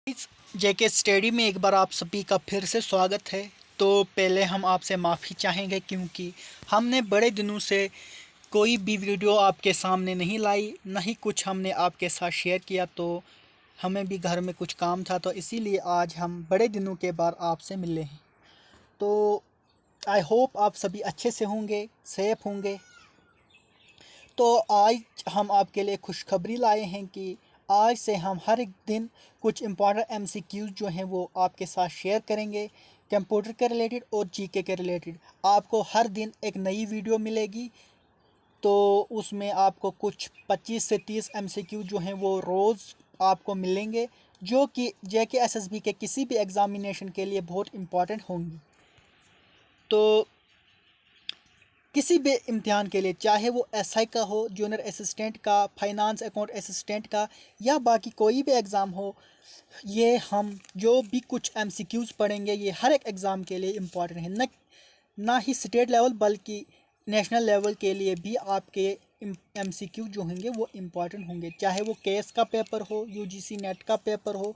इस जेके स्टडी में एक बार आप सभी का फिर से स्वागत है। तो पहले हम आपसे माफ़ी चाहेंगे क्योंकि हमने बड़े दिनों से कोई भी वीडियो आपके सामने नहीं लाई, ना ही कुछ हमने आपके साथ शेयर किया। तो हमें भी घर में कुछ काम था, तो इसीलिए आज हम बड़े दिनों के बाद आपसे मिले हैं। तो आई होप आप सभी अच्छे से होंगे, सेफ होंगे। तो आज हम आपके लिए खुशखबरी लाए हैं कि आज से हम हर एक दिन कुछ इम्पॉर्टेंट एमसीक्यूज़ जो हैं वो आपके साथ शेयर करेंगे, कंप्यूटर के रिलेटेड और जीके के रिलेटेड। आपको हर दिन एक नई वीडियो मिलेगी, तो उसमें आपको कुछ 25 से 30 एमसीक्यू जो हैं वो रोज़ आपको मिलेंगे, जो कि जेके एसएसबी के किसी भी एग्ज़ामिनेशन के लिए बहुत इम्पॉर्टेंट होंगी। तो किसी भी इम्तिहान के लिए, चाहे वो एसआई का हो, जूनियर असिस्टेंट का, फाइनेंस अकाउंट असिस्टेंट का, या बाकी कोई भी एग्ज़ाम हो, ये हम जो भी कुछ एमसीक्यूज़ पढ़ेंगे ये हर एक एग्ज़ाम के लिए इम्पॉर्टेंट है। ना ही स्टेट लेवल बल्कि नेशनल लेवल के लिए भी आपके एमसीक्यू जो होंगे वो इम्पॉर्टेंट होंगे। चाहे वो केस का पेपर हो, यूजीसी नेट का पेपर हो,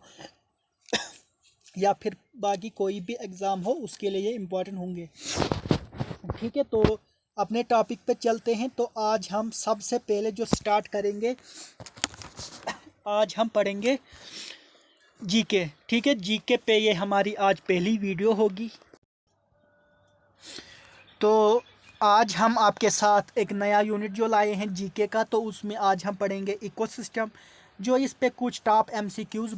या फिर बाकी कोई भी एग्ज़ाम हो, उसके लिए ये इम्पॉर्टेंट होंगे। ठीक है, तो अपने टॉपिक पे चलते हैं। तो आज हम सबसे पहले जो स्टार्ट करेंगे, आज हम पढ़ेंगे जीके। ठीक है, जीके पे ये हमारी आज पहली वीडियो होगी। तो आज हम आपके साथ एक नया यूनिट जो लाए हैं जीके का, तो उसमें आज हम पढ़ेंगे इकोसिस्टम। जो इस पे कुछ टॉप एमसीक्यूज़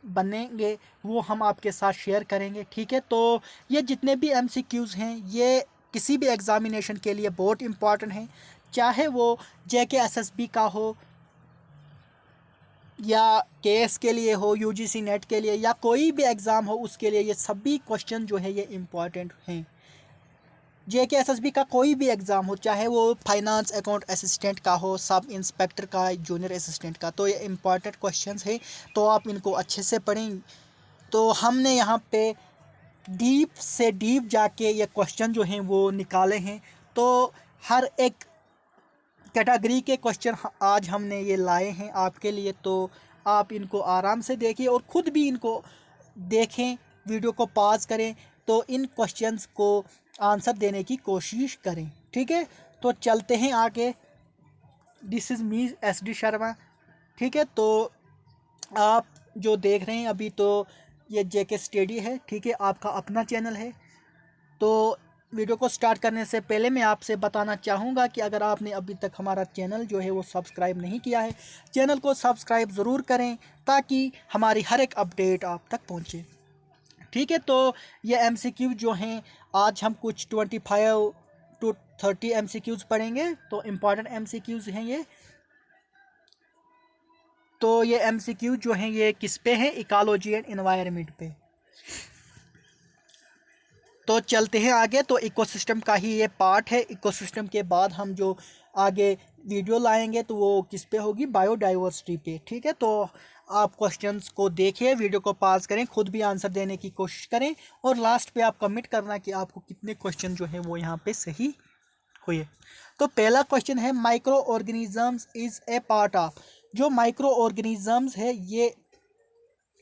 बनेंगे वो हम आपके साथ शेयर करेंगे। ठीक है, तो ये जितने भी एमसीक्यूज़ हैं ये किसी भी एग्ज़ामिनेशन के लिए बहुत इम्पॉर्टेंट हैं, चाहे वो जेके एसएसबी का हो, या केएस के लिए हो, यूजीसी नेट के लिए, या कोई भी एग्ज़ाम हो उसके लिए ये सभी क्वेश्चन जो है ये इम्पॉर्टेंट हैं। जेके एसएसबी का कोई भी एग्ज़ाम हो, चाहे वो फाइनेंस अकाउंट असिस्टेंट का हो, सब इंस्पेक्टर का, जूनियर असिस्टेंट का, तो ये इम्पॉर्टेंट क्वेश्चंस है, तो आप इनको अच्छे से पढ़ें। तो हमने यहाँ पे डीप से डीप जाके ये क्वेश्चन जो हैं वो निकाले हैं। तो हर एक कैटेगरी के क्वेश्चन आज हमने ये लाए हैं आपके लिए, तो आप इनको आराम से देखिए और ख़ुद भी इनको देखें, वीडियो को पॉज करें, तो इन क्वेश्चंस को आंसर देने की कोशिश करें। ठीक है, तो चलते हैं आगे। This is me SD Sharma. ठीक है, तो आप जो देख रहे हैं अभी, तो ये जेके स्टडी है। ठीक है, आपका अपना चैनल है। तो वीडियो को स्टार्ट करने से पहले मैं आपसे बताना चाहूँगा कि अगर आपने अभी तक हमारा चैनल जो है वो सब्सक्राइब नहीं किया है, चैनल को सब्सक्राइब ज़रूर करें ताकि हमारी हर एक अपडेट आप तक पहुँचे। ठीक है, तो ये एमसीक्यू जो हैं आज हम कुछ 25 to 30 एमसीक्यूज़ पढ़ेंगे। तो इम्पॉर्टेंट एमसीक्यूज़ हैं ये। तो ये एमसीक्यू जो हैं ये किस पे हैं? इकोलॉजी एंड एनवायरनमेंट पे। तो चलते हैं आगे। तो इकोसिस्टम का ही ये पार्ट है। इकोसिस्टम के बाद हम जो आगे वीडियो लाएंगे तो वो किस पे होगी? बायोडाइवर्सिटी पे। ठीक है, तो आप क्वेश्चंस को देखिए, वीडियो को पॉज करें, खुद भी आंसर देने की कोशिश करें, और लास्ट पे आप कमेंट करना कि आपको कितने क्वेश्चन जो है वो यहाँ पे सही हुए। तो पहला क्वेश्चन है, micro organisms is a part of. जो माइक्रो ऑर्गेनिजम्स है ये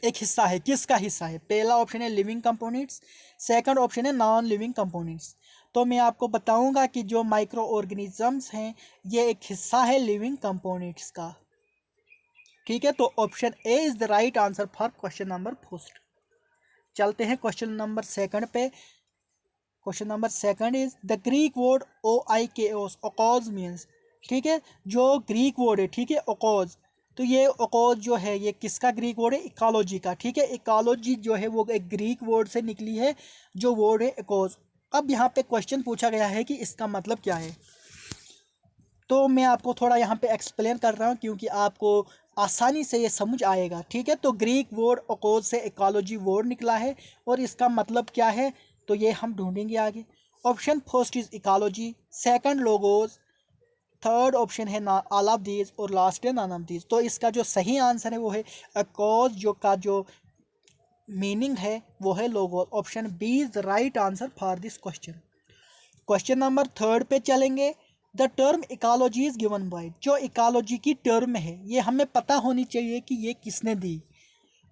एक हिस्सा है। किसका हिस्सा है? पहला ऑप्शन है लिविंग कंपोनेंट्स, सेकंड ऑप्शन है नॉन लिविंग कंपोनेंट्स। तो मैं आपको बताऊंगा कि जो माइक्रो ऑर्गेनिजम्स हैं ये एक हिस्सा है लिविंग कंपोनेंट्स का। ठीक है, तो option A is the right answer for question number first. चलते हैं क्वेश्चन नंबर सेकंड पे। Question number second is the Greek word ओआईकेओस, ओकोज मीन्स। ठीक है, जो ग्रीक वर्ड है, ठीक है, ओकोज, तो ये ओकोज जो है ये किसका ग्रीक वर्ड है? इकोलॉजी का। ठीक है, इकोलॉजी जो है वो एक ग्रीक वर्ड से निकली है, जो वर्ड है इकोज। अब यहाँ पे क्वेश्चन पूछा गया है कि इसका मतलब क्या है, तो मैं आपको थोड़ा यहाँ पे एक्सप्लेन कर रहा हूँ क्योंकि आपको आसानी से ये समझ आएगा। ठीक है, तो ग्रीक वर्ड ओकोज से इकोलॉजी वर्ड निकला है, और इसका मतलब क्या है तो ये हम ढूंढेंगे आगे। Option first is ecology, second logos, third option है ना ऑल ऑफ दीज, और लास्ट है नन ऑफ दीज। तो इसका जो सही आंसर है वो है अकोज, जो का जो मीनिंग है वो है लोगोस। Option B is the right answer for this question. Question number third पे चलेंगे। The term ecology is given by, जो इकोलॉजी की टर्म है ये हमें पता होनी चाहिए कि ये किसने दी।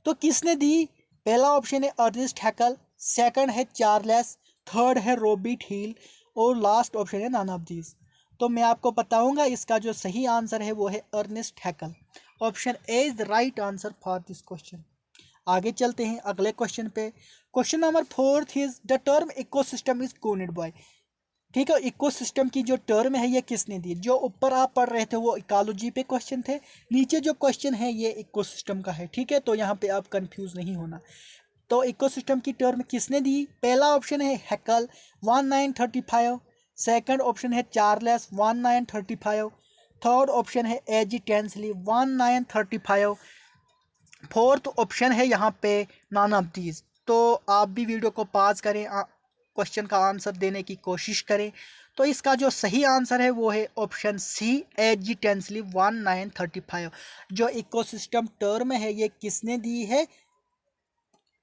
तो किसने दी? पहला ऑप्शन है अर्नेस्ट हैकल, सेकंड है चार्ल्स, थर्ड है रॉबर्ट हिल और लास्ट ऑप्शन है नन ऑफ दीज। तो मैं आपको बताऊंगा इसका जो सही आंसर है वो है Ernest Haeckel. Option A is the right answer for this question. आगे चलते हैं अगले क्वेश्चन पे। Question number fourth is the term ecosystem is coined by. ठीक है, इकोसिस्टम की जो टर्म है ये किसने दी? जो ऊपर आप पढ़ रहे थे वो इकोलॉजी पे क्वेश्चन थे, नीचे जो क्वेश्चन है ये इकोसिस्टम का है। ठीक है, तो यहाँ पे आप कंफ्यूज नहीं होना। तो इकोसिस्टम की टर्म किसने दी? पहला ऑप्शन है हैकल 1935, सेकंड ऑप्शन है चार्ल्स 1935, थर्ड ऑप्शन है एजी टेंसली 1935, फोर्थ ऑप्शन है यहाँ पे नन ऑफ दीज। तो आप भी वीडियो को पॉज करें, क्वेश्चन का आंसर देने की कोशिश करें। तो इसका जो सही आंसर है वो है ऑप्शन सी एजी टेंसली 1935। जो इकोसिस्टम टर्म है ये किसने दी है?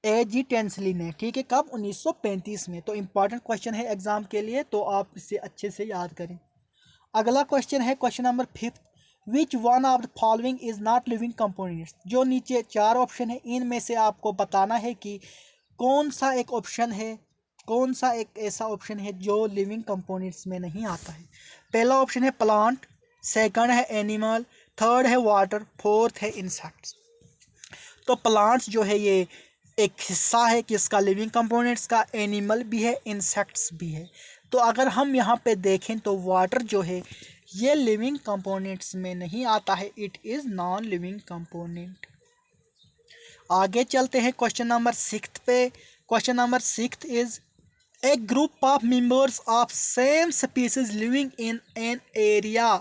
एजी टेंसली ने। ठीक है, कब? 1935 में। तो इंपॉर्टेंट क्वेश्चन है एग्जाम के लिए, तो आप इसे अच्छे से याद करें। अगला क्वेश्चन है question number fifth. Which one of the following is not living components. जो नीचे चार ऑप्शन है इनमें से आपको बताना है कि कौन सा एक ऑप्शन है, कौन सा एक ऐसा ऑप्शन है जो लिविंग कंपोनेंट्स में नहीं आता है। पहला ऑप्शन है प्लांट, सेकंड है एनिमल, थर्ड है वाटर, फोर्थ है इंसेक्ट्स। तो प्लांट्स जो है ये एक हिस्सा है किसका? लिविंग कंपोनेंट्स का। एनिमल भी है, इंसेक्ट्स भी है। तो अगर हम यहाँ पे देखें तो वाटर जो है ये लिविंग कंपोनेंट्स में नहीं आता है, it is non living component. आगे चलते हैं क्वेश्चन नंबर सिक्स पे। Question number six is a group of members of same species living in an area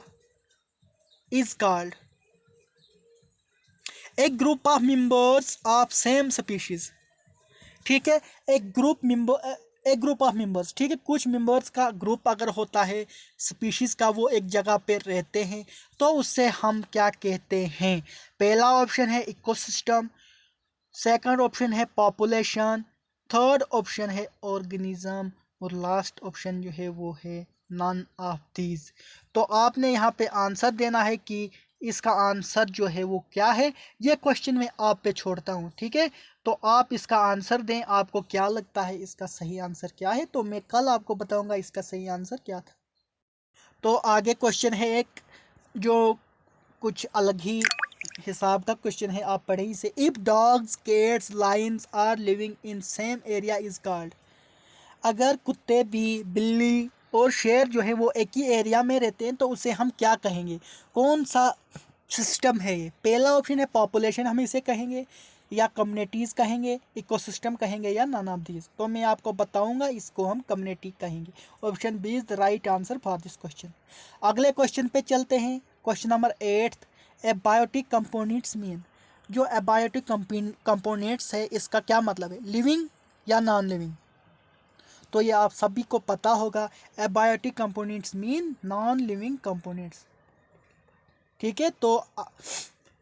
is called. एक group of members of same species. ठीक है, एक group of members. ठीक है, कुछ मेंबर्स का ग्रुप अगर होता है स्पीशीज का, वो एक जगह पे रहते हैं, तो उससे हम क्या कहते हैं? पहला ऑप्शन है इकोसिस्टम, सेकंड ऑप्शन है पॉपुलेशन, थर्ड ऑप्शन है ऑर्गेनिज्म और लास्ट ऑप्शन जो है वो है नन ऑफ दीज। तो आपने यहाँ पे आंसर देना है कि इसका आंसर जो है वो क्या है। ये क्वेश्चन मैं आप पे छोड़ता हूँ। ठीक है, तो आप इसका आंसर दें, आपको क्या लगता है इसका सही आंसर क्या है, तो मैं कल आपको बताऊंगा इसका सही आंसर क्या था। तो आगे क्वेश्चन है एक जो कुछ अलग ही हिसाब का क्वेश्चन है, आप पढ़े इसे। If dogs, cats, lions are living in same area is called. अगर कुत्ते भी, बिल्ली और शेर जो है वो एक ही एरिया में रहते हैं तो उसे हम क्या कहेंगे? कौन सा सिस्टम है ये? पहला ऑप्शन है पॉपुलेशन, हम इसे कहेंगे, या कम्युनिटीज़ कहेंगे, इकोसिस्टम कहेंगे, या नन ऑफ दीज। तो मैं आपको बताऊंगा इसको हम कम्युनिटी कहेंगे। Option B is the right answer for this question. अगले क्वेश्चन पे चलते हैं। Question number eighth. Abiotic components mean. जो एबायोटिक कंपोनेंट्स है इसका क्या मतलब है? लिविंग या नॉन लिविंग? तो ये आप सभी को पता होगा। Abiotic components mean non living components. ठीक है, तो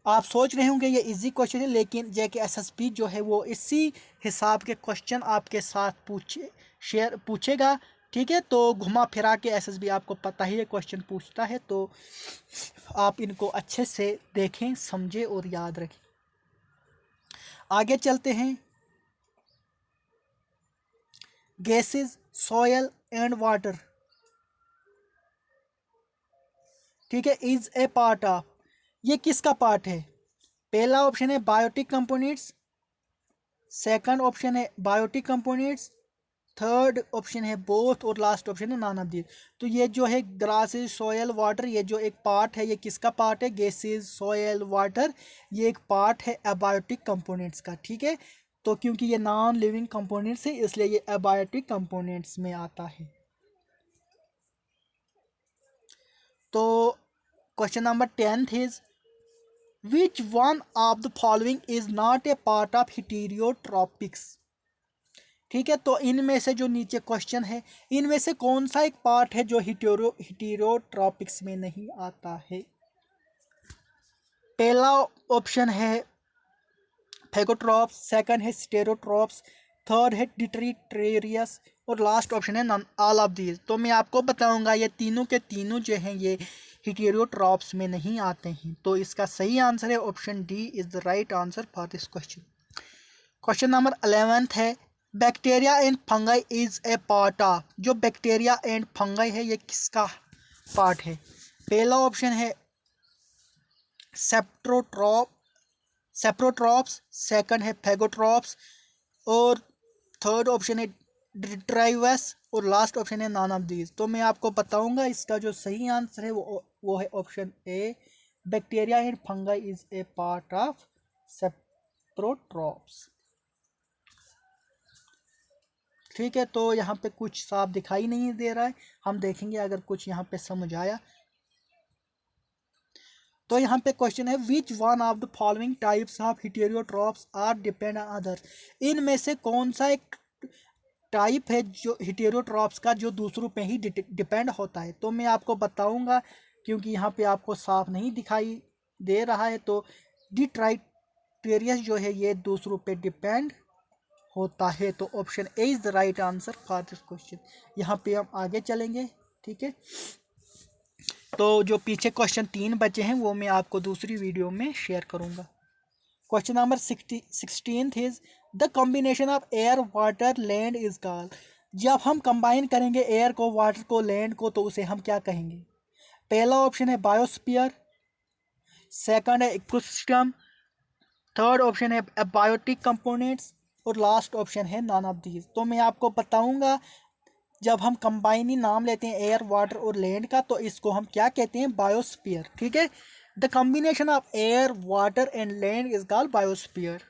आप सोच रहे होंगे ये इजी क्वेश्चन है, लेकिन जेके एसएसबी जो है वो इसी हिसाब के क्वेश्चन आपके साथ पूछेगा। ठीक है, तो घुमा फिरा के एसएसबी आपको पता ही है क्वेश्चन पूछता है, तो आप इनको अच्छे से देखें, समझें और याद रखें। आगे चलते हैं। Gases, soil and water. ठीक है, इज ए पार्ट ऑफ। ये किसका पार्ट है? पहला ऑप्शन है बायोटिक कंपोनेंट्स, सेकंड ऑप्शन है बायोटिक कंपोनेंट्स, थर्ड ऑप्शन है बोथ और लास्ट ऑप्शन है नॉन ऑफ दीज। तो ये जो है ग्रासेस, सॉयल, वाटर, ये जो एक पार्ट है ये किसका पार्ट है? गैसेस, सॉयल, वाटर, ये एक पार्ट है एबायोटिक कंपोनेंट्स का। ठीक है, तो क्योंकि ये नॉन लिविंग कंपोनेंट्स है इसलिए ये एबायोटिक कंपोनेंट्स में आता है। तो question number 10 is which one of the following is not a part of heterotrophics. ठीक है, तो इनमें से जो नीचे क्वेश्चन है इनमें से कौन सा एक पार्ट है जो हेटेरोट्रॉपिक्स में नहीं आता है? पहला ऑप्शन है फेगोट्रॉप्स, सेकंड है स्टेरोट्रॉप्स, थर्ड है डिट्रिटेरियस और लास्ट ऑप्शन है नॉन ऑल ऑफ दीज। तो मैं आपको बताऊंगा ये तीनों के तीनों जो हैं ये हेटेरोट्रॉप्स में नहीं आते हैं। तो इसका सही आंसर है option D is the right answer for this question. Question number 11 है, bacteria and fungi is a part of. जो बैक्टीरिया एंड फंगाई है ये किसका पार्ट है? पहला ऑप्शन है सेप्ट्रोट्रॉप सेप्रोट्रॉप्स, सेकंड है फेगोट्रॉप्स, और थर्ड ऑप्शन है डिट्राइवस, और लास्ट ऑप्शन है नॉन ऑफ दीज। तो मैं आपको बताऊंगा इसका जो सही आंसर है वो है option A, bacteria and fungi is a part of saprotrophs. ठीक है, तो यहाँ पे कुछ साफ दिखाई नहीं दे रहा है, हम देखेंगे अगर कुछ यहाँ पे समझ आया। तो यहाँ पे क्वेश्चन है, which one of the following types of heterotrophs are depend on other. इनमें से कौन सा एक टाइप है जो हेटेरोट्रॉप्स का जो दूसरों पे ही डिपेंड होता है? तो मैं आपको बताऊंगा, क्योंकि यहाँ पे आपको साफ नहीं दिखाई दे रहा है। तो डिट्राइटेरियस जो है ये दूसरों पे डिपेंड होता है। तो option A is the right answer for this question. यहाँ पे हम आगे चलेंगे। ठीक है, तो जो पीछे क्वेश्चन 3 बचे हैं वो मैं आपको दूसरी वीडियो में शेयर करूँगा। Question number 16 is the combination of air water land is called. जब हम कंबाइन करेंगे एयर को, वाटर को, लैंड को, तो उसे हम क्या कहेंगे? पहला ऑप्शन है बायोस्फीयर, सेकंड है इकोसिस्टम, थर्ड ऑप्शन है बायोटिक कंपोनेंट्स, और लास्ट ऑप्शन है नॉन ऑफ दीज। तो मैं आपको बताऊंगा, जब हम कंबाइन ही नाम लेते हैं एयर, वाटर और लैंड का, तो इसको हम क्या कहते हैं? बायोस्फीयर। ठीक है, the combination of air, water and land is called biosphere.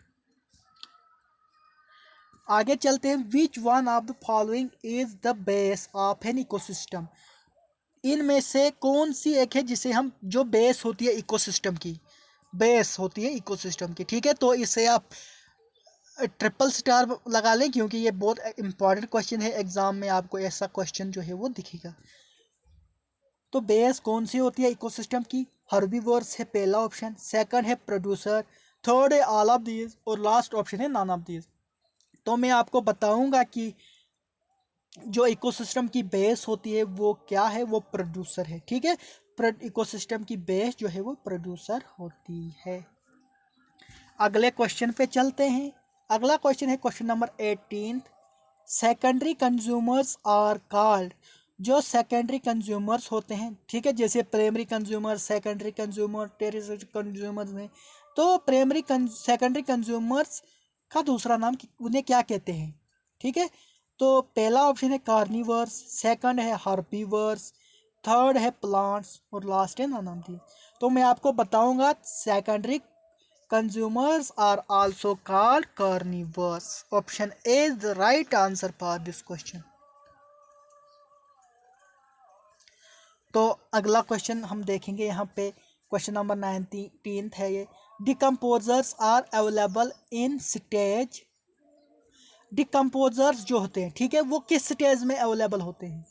आगे चलते हैं, विच one of the following is the base of an ecosystem. इनमें से कौन सी एक है जिसे हम, जो बेस होती है इकोसिस्टम की, बेस होती है इकोसिस्टम की। ठीक है, तो इसे आप ट्रिपल स्टार लगा लें, क्योंकि ये बहुत इंपॉर्टेंट क्वेश्चन है, एग्जाम में आपको ऐसा क्वेश्चन जो है वो दिखेगा। तो बेस कौन सी होती है इकोसिस्टम की? हर्बीवोर्स है पहला ऑप्शन, सेकंड है प्रोड्यूसर, थर्ड है ऑल ऑफ दीज, और लास्ट ऑप्शन है नॉन ऑफ दीज। तो मैं आपको बताऊंगा कि जो इकोसिस्टम की बेस होती है वो क्या है? वो प्रोड्यूसर है। ठीक है, इकोसिस्टम की बेस जो है वो प्रोड्यूसर होती है। अगले क्वेश्चन पे चलते हैं। अगला क्वेश्चन है question number 18, secondary consumers are called. जो सेकेंडरी कंज्यूमर्स होते हैं, ठीक है, जैसे primary consumer, secondary consumer, tertiary consumers में, तो प्राइमरी सेकेंडरी कंज्यूमर्स का दूसरा नाम उन्हें क्या कहते हैं? ठीक है, तो पहला ऑप्शन है कार्निवर्स, सेकंड है हार्बीवर्स, थर्ड है प्लांट्स, और लास्ट है नॉन ऑफ दीज। तो मैं आपको बताऊंगा, secondary consumers are also called carnivores. Option A is the right answer for this question. तो अगला क्वेश्चन हम देखेंगे यहाँ पे, क्वेश्चन नंबर 19 है ये, decomposers are available in stage. Decomposers जो होते हैं, ठीक है, वो किस स्टेज में अवेलेबल होते हैं?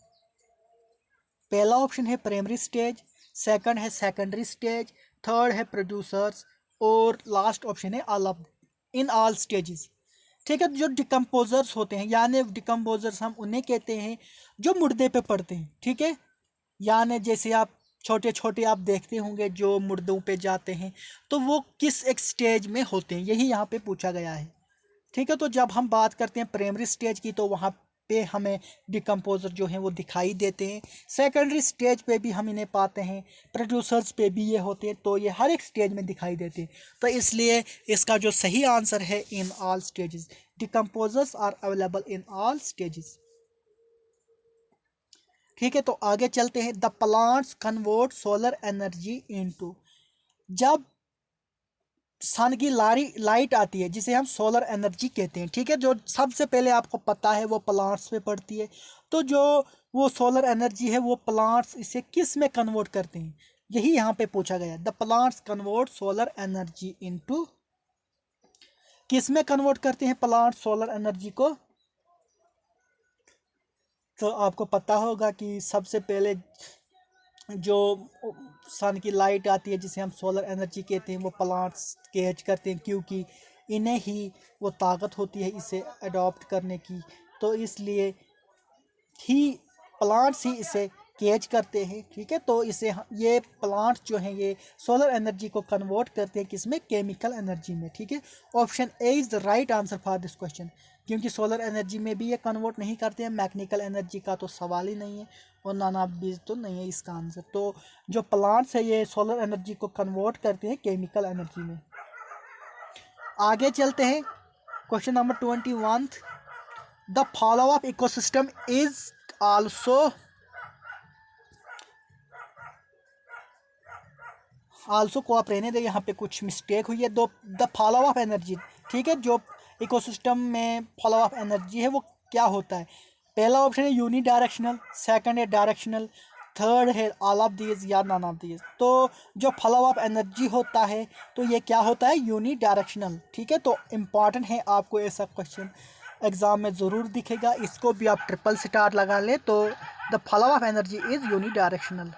पहला ऑप्शन है प्राइमरी स्टेज, सेकंड है सेकेंडरी स्टेज, थर्ड है प्रोड्यूसर्स, और लास्ट ऑप्शन है all of, in all stages. ठीक है, जो डिकम्पोजर्स होते हैं, यानी डिकम्पोजर्स हम उन्हें कहते हैं जो मुर्दे पे पड़ते हैं। ठीक है, यानी जैसे आप छोटे छोटे आप देखते होंगे जो मुर्दों पे जाते हैं, तो वो किस एक स्टेज में होते हैं, यही यहाँ पे पूछा गया है। ठीक है, तो जब हम बात करते हैं प्राइमरी स्टेज की, तो वहाँ पे हमें डिकम्पोजर जो हैं वो दिखाई देते हैं। सेकेंडरी स्टेज पे भी हम इन्हें पाते हैं, प्रोड्यूसर्स पे भी ये होते हैं, तो ये हर एक स्टेज में दिखाई देते हैं। तो इसलिए इसका जो सही आंसर है in all stages, decomposers are available in all stages. ठीक है, तो आगे चलते हैं, the plants convert solar energy into. जब सन की लाइट आती है जिसे हम सोलर एनर्जी कहते हैं, ठीक है, जो सबसे पहले आपको पता है वो प्लांट्स पे पड़ती है। तो जो वो सोलर एनर्जी है वो प्लांट्स इसे किस में कन्वर्ट करते हैं, यही यहाँ पे पूछा गया। The plants convert solar energy into, किस में कन्वर्ट करते हैं प्लांट्स सोलर एनर्जी को? तो आपको पता होगा कि सबसे पहले जो सन की लाइट आती है जिसे हम सोलर एनर्जी कहते हैं, वो प्लांट्स कैच करते हैं, क्योंकि इन्हें ही वो ताकत होती है इसे अडॉप्ट करने की। तो इसलिए ही प्लांट्स ही इसे कैच करते हैं, ठीक है। तो इसे ये प्लांट्स जो हैं ये सोलर एनर्जी को कन्वर्ट करते हैं किसमें, केमिकल एनर्जी में, ठीक है। Option A is the right answer for this question, क्योंकि सोलर एनर्जी में भी ये कन्वर्ट नहीं करते हैं, मैकेनिकल एनर्जी का तो सवाल ही नहीं है और नाना बीज तो नहीं है इसका आंसर। तो जो प्लांट्स है ये सोलर एनर्जी को कन्वर्ट करते हैं केमिकल एनर्जी में। आगे चलते हैं, question number 21, the follow of ecosystem is also को आप रहने दे, यहाँ पे कुछ मिस्टेक हुई है। दो द फॉलो ऑफ एनर्जी, ठीक है, जो इकोसिस्टम में फॉलो ऑफ एनर्जी है वो क्या होता है। पहला ऑप्शन है यूनी डायरेक्शनल, सेकंड है डायरेक्शनल, थर्ड है ऑल ऑफ दीज या नन ऑफ दीज। तो जो फ्लो ऑफ एनर्जी होता है तो ये क्या होता है, यूनी डायरेक्शनल, ठीक है। तो इम्पॉर्टेंट है, आपको ऐसा क्वेश्चन एग्जाम में ज़रूर दिखेगा, इसको भी आप ट्रिपल स्टार लगा लें। तो the flow of energy is unidirectional,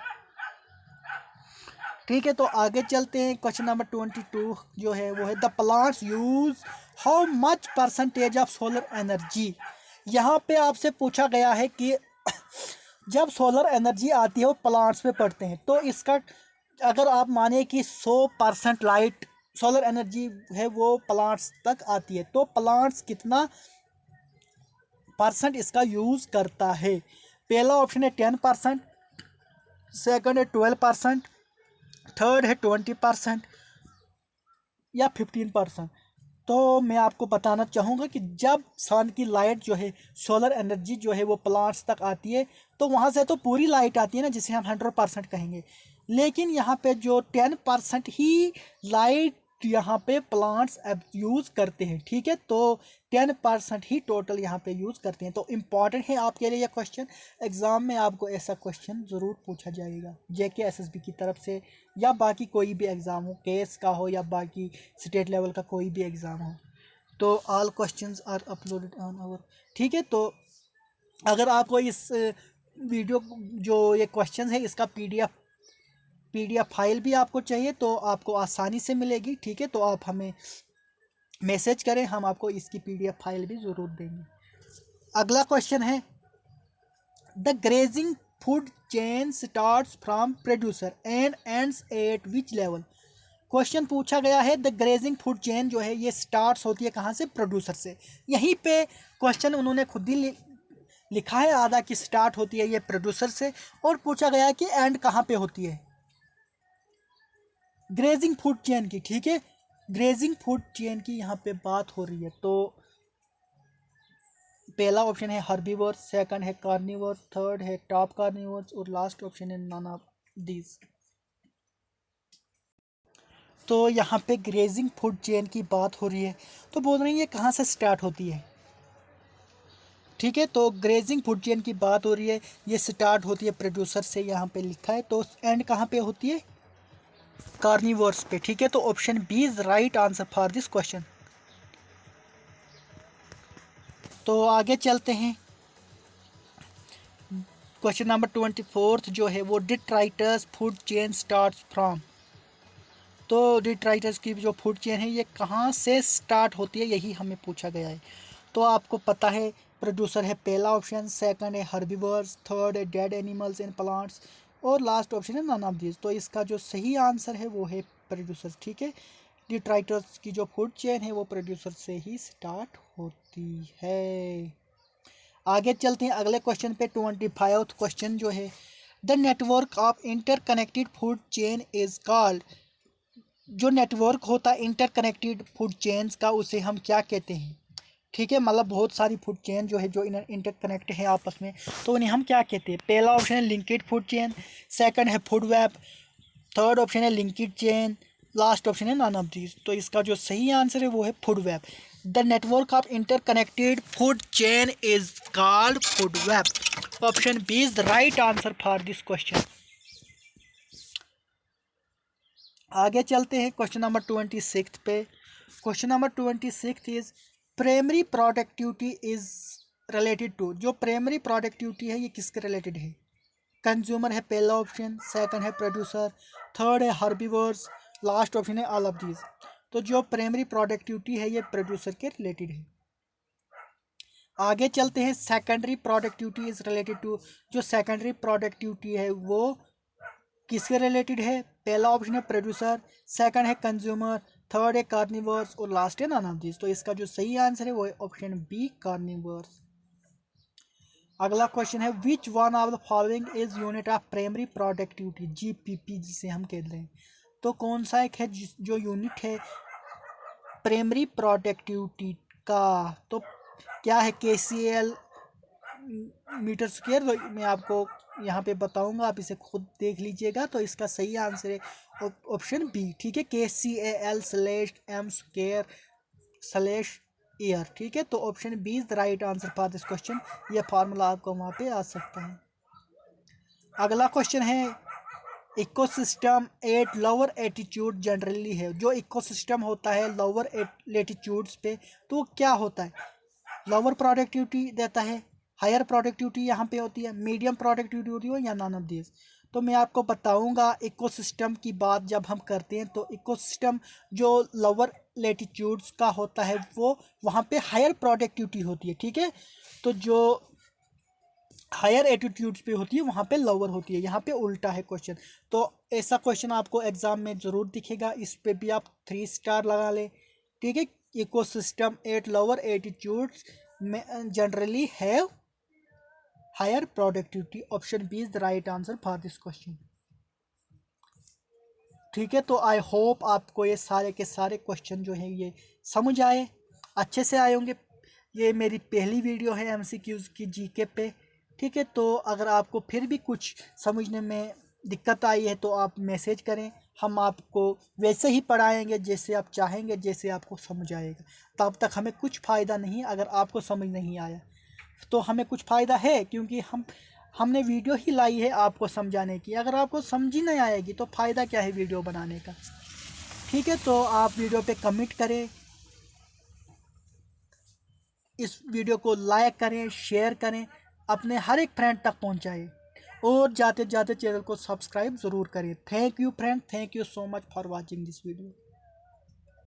ठीक है। तो आगे चलते हैं, क्वेश्चन नंबर 22 जो है वो है the plants use how much percentage of solar energy. यहाँ पे आपसे पूछा गया है कि जब सोलर एनर्जी आती है वो प्लांट्स पे पड़ते हैं, तो इसका अगर आप माने कि 100% लाइट सोलर एनर्जी है वो प्लांट्स तक आती है, तो प्लांट्स कितना परसेंट इसका यूज़ करता है। पहला ऑप्शन है 10%, सेकंड है 12%, थर्ड है 20% या 15%। तो मैं आपको बताना चाहूँगा कि जब सन की लाइट जो है, सोलर एनर्जी जो है वो प्लांट्स तक आती है, तो वहाँ से तो पूरी लाइट आती है ना, जिसे हम 100% कहेंगे। लेकिन यहाँ पे जो 10% ही लाइट यहाँ पे प्लांट्स अब यूज़ करते हैं, ठीक है। तो 10% ही टोटल यहाँ पे यूज़ करते हैं। तो इम्पॉर्टेंट है आपके लिए यह क्वेश्चन, एग्ज़ाम में आपको ऐसा क्वेश्चन ज़रूर पूछा जाएगा, JK SSB की तरफ से या बाकी कोई भी एग्ज़ाम हो, केस का हो या बाकी स्टेट लेवल का कोई भी एग्ज़ाम हो। तो all questions are uploaded on our, ठीक है। तो अगर आपको इस वीडियो जो ये क्वेश्चन है इसका पीडीएफ फाइल भी आपको चाहिए तो आपको आसानी से मिलेगी, ठीक है। तो आप हमें मैसेज करें, हम आपको इसकी पीडीएफ फाइल भी ज़रूर देंगे। अगला क्वेश्चन है the grazing food chain starts from producer and ends at which level. Question पूछा गया है द ग्रेजिंग फूड चेन जो है ये स्टार्ट्स होती है कहाँ से, प्रोड्यूसर से। यहीं पे क्वेश्चन उन्होंने खुद ही लिखा है आधा की स्टार्ट होती है ये प्रोड्यूसर से, और पूछा गया है कि एंड कहाँ पे होती है ग्रेजिंग फूड चेन की, ठीक है। ग्रेजिंग फूड चेन की यहाँ पे बात हो रही है। तो पहला ऑप्शन है हर्बीवर्स, सेकंड है कार्निवर्स, थर्ड है टॉप कार्निवर्स और लास्ट ऑप्शन है नन ऑफ दीज। तो यहाँ पे ग्रेजिंग फूड चेन की बात हो रही है, तो बोल रही है कहाँ से स्टार्ट होती है, ठीक है। तो ग्रेजिंग फूड चेन की बात हो रही है, ये स्टार्ट होती है प्रोड्यूसर से, यहाँ पे लिखा है। तो एंड कहाँ पे होती है, कार्निवर्स पे, ठीक है। तो option B is right answer for this question. तो आगे चलते हैं, क्वेश्चन नंबर 24 जो है वो detritus food chain starts from. तो डिट्राइटस की जो फूड चेन है ये कहाँ से स्टार्ट होती है, यही हमें पूछा गया है। तो आपको पता है प्रोड्यूसर है पहला ऑप्शन, सेकंड है हर्बीवर्स, थर्ड है डेड एनिमल्स एंड प्लांट्स और लास्ट ऑप्शन है नन ऑफ दिस। तो इसका जो सही आंसर है वो है प्रोड्यूसर, ठीक है। डिट्राइटस की जो फूड चेन है वो प्रोड्यूसर से ही स्टार्ट होती है। आगे चलते हैं अगले क्वेश्चन पे, 25 क्वेश्चन जो है the network of interconnected food chain is called. जो नेटवर्क होता है इंटरकनेक्टेड फूड चेन्स का उसे हम क्या कहते हैं, ठीक है। मतलब बहुत सारी फूड चेन जो है जो इंटरकनेक्ट है आपस में, तो उन्हें हम क्या कहते हैं। पहला ऑप्शन है लिंकेड फूड चेन, सेकंड है फूड वेब, थर्ड ऑप्शन है लिंकेड चेन, लास्ट ऑप्शन है नन ऑफ दीज। तो इसका जो सही आंसर है वो है food web. The network of interconnected food chain is called food web. Option B is the right answer for this question. आगे चलते हैं क्वेश्चन नंबर 26 पे। Question number 26 is primary productivity is related to. जो primary productivity है ये किसके related है, consumer है पहला ऑप्शन, सेकंड है प्रोड्यूसर, थर्ड है हर्बीवर्स, लास्ट ऑप्शन है ऑल ऑफ दीज। तो जो प्राइमरी प्रोडक्टिविटी है ये प्रोड्यूसर के रिलेटेड है। आगे चलते हैं। Secondary productivity is related to, जो सेकेंडरी प्रोडक्टिविटी है वो किसके रिलेटेड है? पहला ऑप्शन है प्रोड्यूसर, सेकंड है कंज्यूमर, थर्ड है कार्निवर्स और लास्ट है नन ऑफ दिस। तो इसका जो सही आंसर है वो है ऑप्शन बी कार्निवर्स। अगला क्वेश्चन है which one of the following is unit of primary productivity, GPP जिसे हम कहते हैं। तो कौन सा एक है जो यूनिट है प्राइमरी प्रोडक्टिविटी का? तो क्या है? KCL metre square. तो मैं आपको यहाँ पे बताऊंगा, आप इसे खुद देख लीजिएगा। तो इसका सही आंसर है ऑप्शन बी, ठीक है, KCAL/m² /एयर, ठीक है। तो option B is the right answer for this question. यह फार्मूला आपको वहाँ पे आ सकता है। अगला क्वेश्चन है ecosystem at lower attitude generally है। जो इकोसिस्टम होता है लोअर लेटीट्यूड्स पे तो वो क्या होता है? लोअर प्रोडक्टिविटी देता है, हायर प्रोडक्टिविटी यहाँ पे होती है, मीडियम प्रोडक्टिविटी होती है, या नॉन ऑफ दिस। तो मैं आपको बताऊंगा इकोसिस्टम की बात जब हम करते हैं तो इकोसिस्टम जो लोअर लेटीट्यूड्स का होता है वो वहाँ पे हायर प्रोडक्टिविटी होती है, ठीक है। तो जो हायर एटीट्यूड्स पे होती है वहाँ पे लोअर होती है, यहाँ पे उल्टा है क्वेश्चन। तो ऐसा क्वेश्चन आपको एग्जाम में ज़रूर दिखेगा, इस पे भी आप 3 स्टार लगा ले, ठीक है। इकोसिस्टम एट लोअर एटीट्यूड्स में generally have higher productivity, option B is the right answer for this question, ठीक है। तो आई होप आपको ये सारे के सारे क्वेश्चन जो है ये समझ आए, अच्छे से आए होंगे। ये मेरी पहली वीडियो है एमसीक्यूज़ की जीके पे, ठीक है। तो अगर आपको फिर भी कुछ समझने में दिक्कत आई है तो आप मैसेज करें, हम आपको वैसे ही पढ़ाएंगे जैसे आप चाहेंगे, जैसे आपको समझ आएगा। तब तक हमें कुछ फ़ायदा नहीं अगर आपको समझ नहीं आया, तो हमें कुछ फ़ायदा है क्योंकि हमने वीडियो ही लाई है आपको समझाने की। अगर आपको समझ ही नहीं आएगी तो फ़ायदा क्या है वीडियो बनाने का, ठीक है। तो आप वीडियो पे कमेंट करें, इस वीडियो को लाइक करें, शेयर करें, अपने हर एक फ्रेंड तक पहुंचाएं और जाते जाते चैनल को सब्सक्राइब ज़रूर करें। Thank you friend, thank you so much for watching this video.